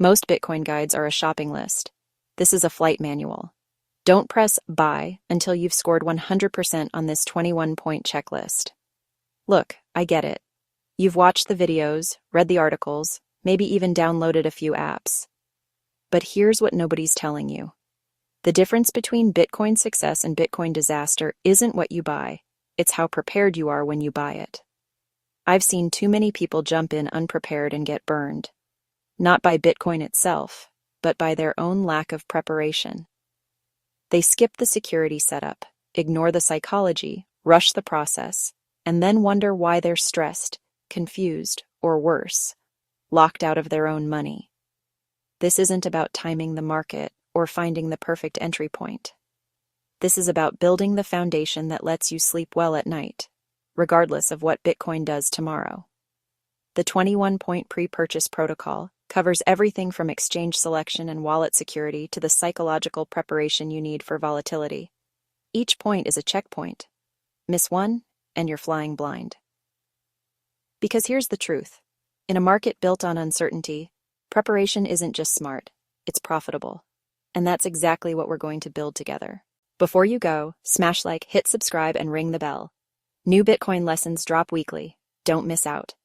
Most Bitcoin guides are a shopping list. This is a flight manual. Don't press buy until you've scored 100% on this 21-point checklist. Look, I get it. You've watched the videos, read the articles, maybe even downloaded a few apps. But here's what nobody's telling you. The difference between Bitcoin success and Bitcoin disaster isn't what you buy, it's how prepared you are when you buy it. I've seen too many people jump in unprepared and get burned. Not by Bitcoin itself, but by their own lack of preparation. They skip the security setup, ignore the psychology, rush the process, and then wonder why they're stressed, confused, or worse, locked out of their own money. This isn't about timing the market or finding the perfect entry point. This is about building the foundation that lets you sleep well at night, regardless of what Bitcoin does tomorrow. The 21-point pre-purchase protocol covers everything from exchange selection and wallet security to the psychological preparation you need for volatility. Each point is a checkpoint. Miss one, and you're flying blind. Because here's the truth. In a market built on uncertainty, preparation isn't just smart, it's profitable. And that's exactly what we're going to build together. Before you go, smash like, hit subscribe, and ring the bell. New Bitcoin lessons drop weekly. Don't miss out.